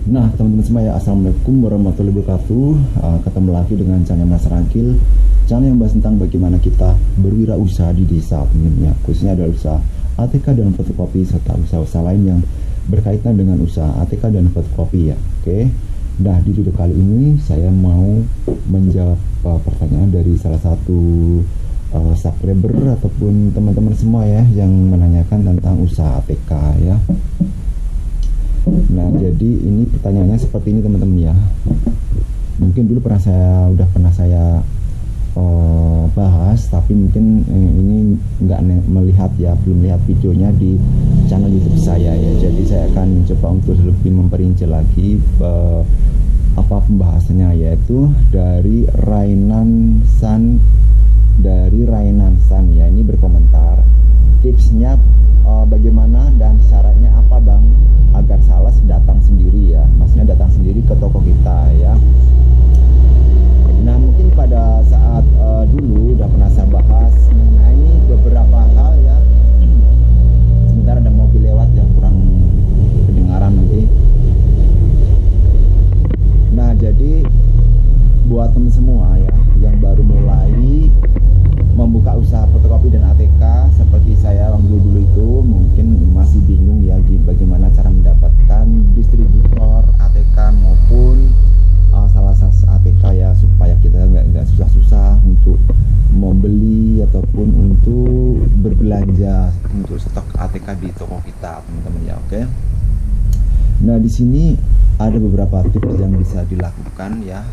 Nah, teman-teman semua ya, assalamualaikum warahmatullahi wabarakatuh. Ketemu lagi dengan channel Mas Rangkil, channel yang bahas tentang bagaimana kita berwirausaha di desa, tentunya khususnya adalah usaha ATK dan fotokopi serta usaha-usaha lain yang berkaitan dengan usaha ATK dan fotokopi ya. Oke. Nah, di video kali ini saya mau menjawab pertanyaan dari salah satu subscriber ataupun teman-teman semua ya yang menanyakan tentang usaha ATK ya. Nah, jadi ini pertanyaannya seperti ini teman-teman ya. Mungkin dulu pernah saya bahas, tapi mungkin ini nggak melihat ya, belum lihat videonya di channel YouTube saya ya. Jadi saya akan coba untuk lebih memperinci lagi apa pembahasannya, yaitu dari Rainan San ya. Ini berkomentar tipsnya bagaimana dan syaratnya apa bang agar sales datang sendiri ya, maksudnya datang sendiri ke toko kita ya. Nah, mungkin pada saat dulu udah pernah saya bahas mengenai beberapa hal ya. Sebentar, ada mobil lewat yang kurang kedengaran nanti. Nah, jadi buat teman semua ya yang baru mulai membuka usaha fotokopi dan ATK seperti saya dulu itu, mungkin masih bingung ya bagaimana cara mendapatkan distributor ATK maupun salah satu ATK ya, supaya kita nggak susah-susah untuk membeli ataupun untuk berbelanja untuk stok ATK di toko kita, teman-teman ya. Oke. Nah, di sini ada beberapa tips yang bisa dilakukan ya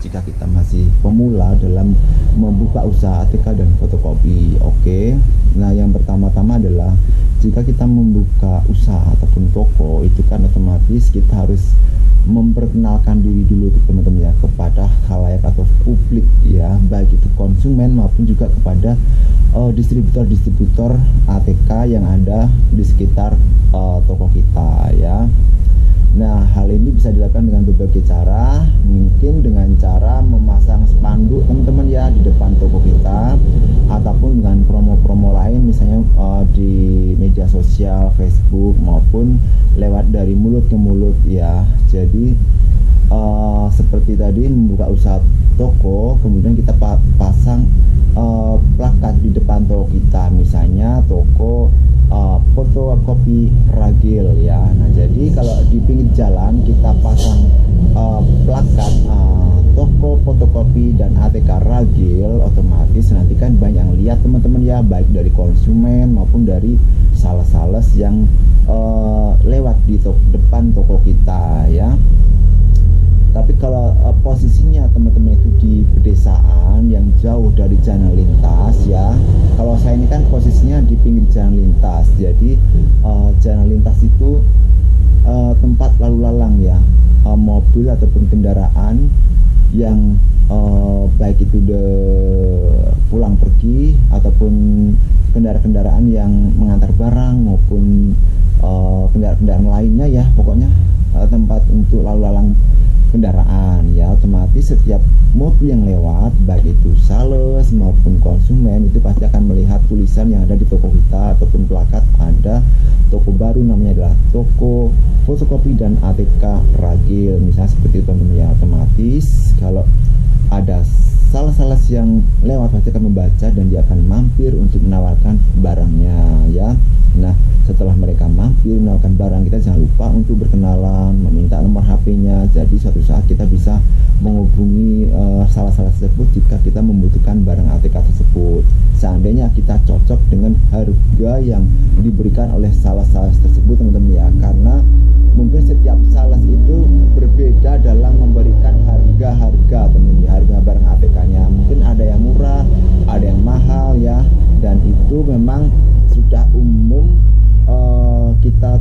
jika kita masih pemula dalam membuka usaha ATK dan fotokopi. Oke. Nah, yang pertama-tama adalah jika kita membuka usaha ataupun toko itu kan otomatis kita harus memperkenalkan diri dulu teman-teman ya kepada khalayak atau publik ya, baik itu konsumen maupun juga kepada distributor-distributor ATK yang ada di sekitar toko kita ya. Nah, hal ini bisa dilakukan dengan berbagai cara, mungkin dengan cara memasang spanduk teman-teman ya di depan toko kita, ataupun dengan promo-promo lain misalnya di media sosial, Facebook maupun lewat dari mulut ke mulut ya. Jadi seperti tadi membuka usaha toko, kemudian kita pasang plakat di depan toko kita, misalnya toko fotokopi Ragil ya. Nah, jadi kalau di pinggir jalan kita pasang plakat toko fotokopi dan ATK Ragil, otomatis nanti kan banyak yang lihat teman-teman ya, baik dari konsumen maupun dari sales-sales yang lewat di depan toko kita ya. Tapi kalau posisinya teman-teman itu di pedesaan yang jauh dari jalan lintas ya, kalau saya ini kan posisinya di pinggir jalan lintas, jadi jalan lintas itu tempat lalu lalang ya, mobil ataupun kendaraan yang baik itu pulang pergi ataupun kendaraan-kendaraan yang mengantar barang maupun kendaraan-kendaraan lainnya ya, pokoknya tempat untuk lalu lalang kendaraan ya. Otomatis setiap mobil yang lewat, baik itu sales maupun konsumen, itu pasti akan melihat tulisan yang ada di toko kita ataupun plakat ada toko baru, namanya adalah toko fotokopi dan ATK Ragil, misalnya seperti itu teman-teman ya. Otomatis kalau ada sales-sales yang lewat pasti akan membaca dan dia akan mampir untuk menawarkan barangnya ya. Nah, setelah mereka mampir menawarkan barang, kita jangan lupa untuk berkenalan, meminta nomor HP-nya. Jadi suatu saat kita bisa menghubungi sales-sales tersebut jika kita membutuhkan barang ATK tersebut. Seandainya kita cocok dengan harga yang diberikan oleh sales-sales tersebut teman-teman ya, karena mungkin setiap sales itu berbeda dalam memberikan harga teman-teman ya, harga barang ATK-nya. Mungkin ada yang murah, ada yang mahal ya, dan itu memang sudah umum kita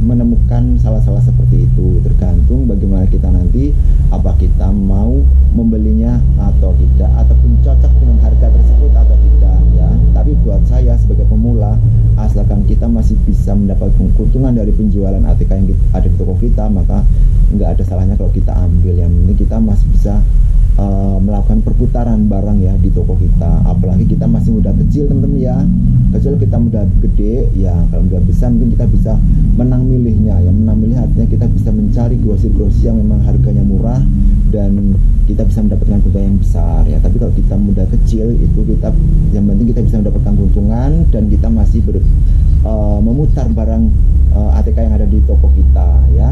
menemukan salah-salah seperti itu, tergantung bagaimana kita nanti, apa kita mau membelinya atau tidak, ataupun cocok dengan harga tersebut atau tidak ya. Tapi buat saya sebagai pemula, asalkan kita masih bisa mendapatkan keuntungan dari penjualan ATK yang ada di toko kita, maka nggak ada salahnya kalau kita ambil. Yang penting kita masih bisa melakukan perputaran barang ya di toko kita. Apalagi kita masih muda kecil teman-teman ya, kecuali kita muda gede ya. Kalau muda besar mungkin kita bisa menang milihnya ya. Menang milih artinya kita bisa grosir-grosir yang memang harganya murah dan kita bisa mendapatkan keuntungan yang besar ya. Tapi kalau kita modal kecil itu yang penting kita bisa mendapatkan keuntungan dan kita masih memutar barang ATK yang ada di toko kita ya.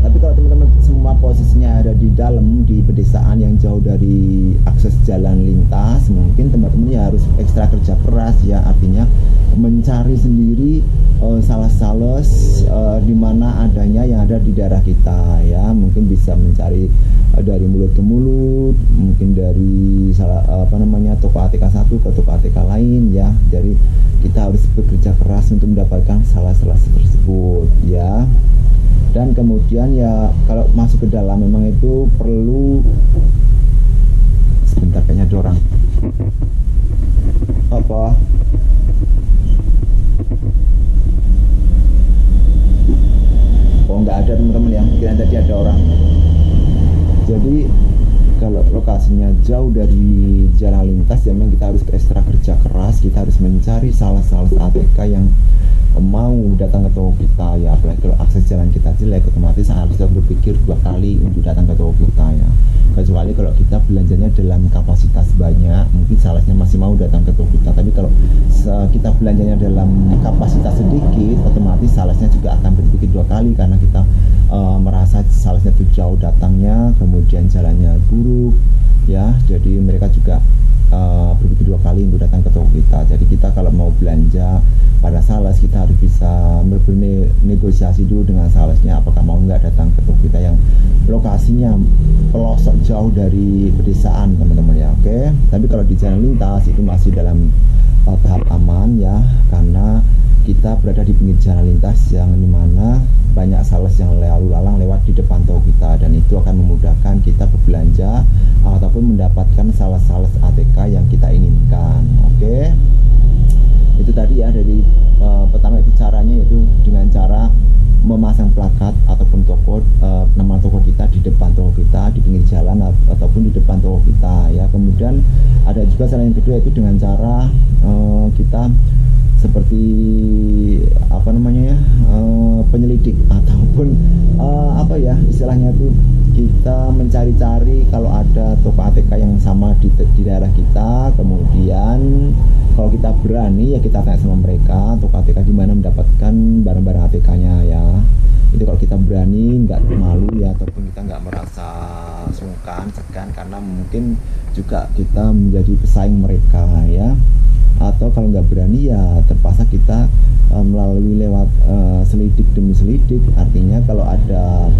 Tapi kalau teman-teman semua posisinya ada di dalam, di pedesaan yang jauh dari akses jalan lintas, mungkin teman-teman ya harus ekstra kerja keras ya, artinya mencari sendiri sales-sales di mana adanya yang ada di daerah kita ya. Mungkin bisa mencari dari mulut ke mulut, mungkin dari toko ATK satu ke toko ATK lain ya. Jadi kita harus bekerja keras untuk mendapatkan sales-sales tersebut ya. Dan kemudian ya kalau masuk ke dalam memang itu perlu, sebentar kayaknya ada orang apa nggak ada teman-teman ya, kira tadi ada orang. Jadi kalau lokasinya jauh dari jalan lintas ya memang kita harus ekstra kerja keras, kita harus mencari sales-sales ATK yang mau datang ke toko kita ya. Apalagi kalau akses jalan kita jelek, otomatis harus berpikir 2 kali untuk datang ke toko kita ya. Kecuali kalau kita belanjanya dalam kapasitas banyak, mungkin salesnya masih mau datang ke toko kita. Tapi kalau kita belanjanya dalam kapasitas sedikit, otomatis salesnya juga akan berpikir 2 kali karena kita merasa salesnya itu jauh datangnya, kemudian jalannya buruk ya. Jadi mereka juga berpikir 2 kali untuk datang ke toko kita. Jadi kita kalau mau belanja pada sales, kita harus bisa bernegosiasi dulu dengan salesnya, apakah mau nggak datang ke toko kita yang lokasinya pelosok jauh dari pedesaan teman-teman ya. Oke. Tapi kalau di jalan lintas itu masih dalam tahap aman ya, karena kita berada di pinggir jalan lintas yang dimana banyak sales yang lalu lalang lewat di depan toko kita, dan itu akan memudahkan kita berbelanja ataupun mendapatkan sales-sales ATK yang kita inginkan. Oke. Itu tadi ya, dari pertama itu caranya yaitu dengan cara memasang plakat ataupun nama toko kita di depan toko kita, di pinggir jalan ataupun di depan toko kita ya. Kemudian ada juga cara yang kedua yaitu dengan cara kita seperti penyelidik ataupun istilahnya itu kita mencari-cari kalau ada toko ATK yang sama di daerah kita. Kemudian kalau kita berani ya kita tanya sama mereka toko ATK di mana mendapatkan barang-barang ATK-nya ya. Itu kalau kita berani, nggak malu ya, ataupun kita nggak merasa sungkan, segan karena mungkin juga kita menjadi pesaing mereka ya. Atau kalau nggak berani ya terpaksa kita melalui lewat selidik demi selidik. Artinya kalau ada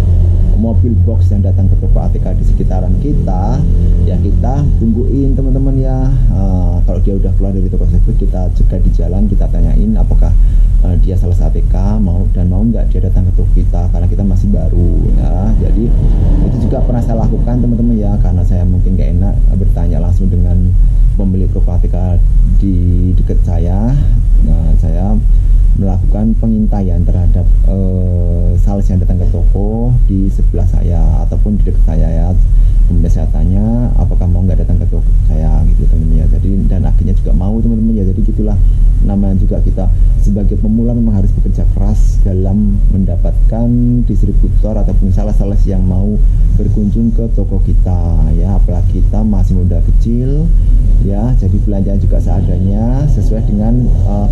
mobil box yang datang ke toko ATK di sekitaran kita ya kita tungguin teman-teman ya. Kalau dia udah keluar dari toko tersebut, kita cegat di jalan, kita tanyain apakah dia sales ATK mau nggak dia datang ke toko kita, karena kita masih baru ya. Jadi itu juga pernah saya lakukan teman-teman ya, karena saya mungkin nggak enak bertanya langsung dengan pemilik toko ATK di dekat saya. Nah, saya melakukan pengintaian terhadap sales yang datang ke toko di sebelah saya ataupun di dekat saya ya. Kemudian saya tanya apakah mau nggak datang ke toko saya gitu teman-teman ya. Jadi dan akhirnya juga mau teman-teman ya. Jadi gitulah, namanya juga kita sebagai pemula memang harus bekerja keras dalam mendapatkan distributor ataupun sales-sales yang mau berkunjung ke toko kita ya. Apalagi kita masih modal kecil ya, jadi belanjaan juga seadanya sesuai dengan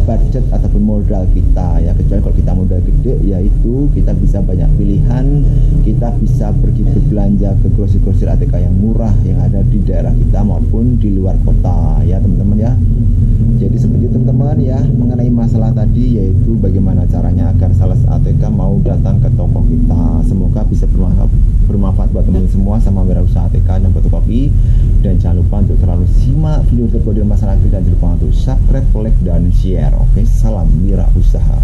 budget ataupun modal kita ya. Kecuali kalau kita modal gede, yaitu kita bisa banyak pilihan, kita bisa pergi berbelanja ke grosir-grosir ATK yang murah yang ada di daerah kita maupun di luar kota ya teman-teman ya. Jadi seperti itu teman-teman ya, mengenai masalah tadi yaitu bagaimana caranya agar sales ATK mau datang ke toko kita. Semoga bisa bermanfaat buat teman-teman semua sama wirausaha ATK dan fotokopi. Dan jangan lupa untuk selalu simak video tutorial masalah dan jangan lupa untuk subscribe, like, dan share. Oke, salam wirausaha.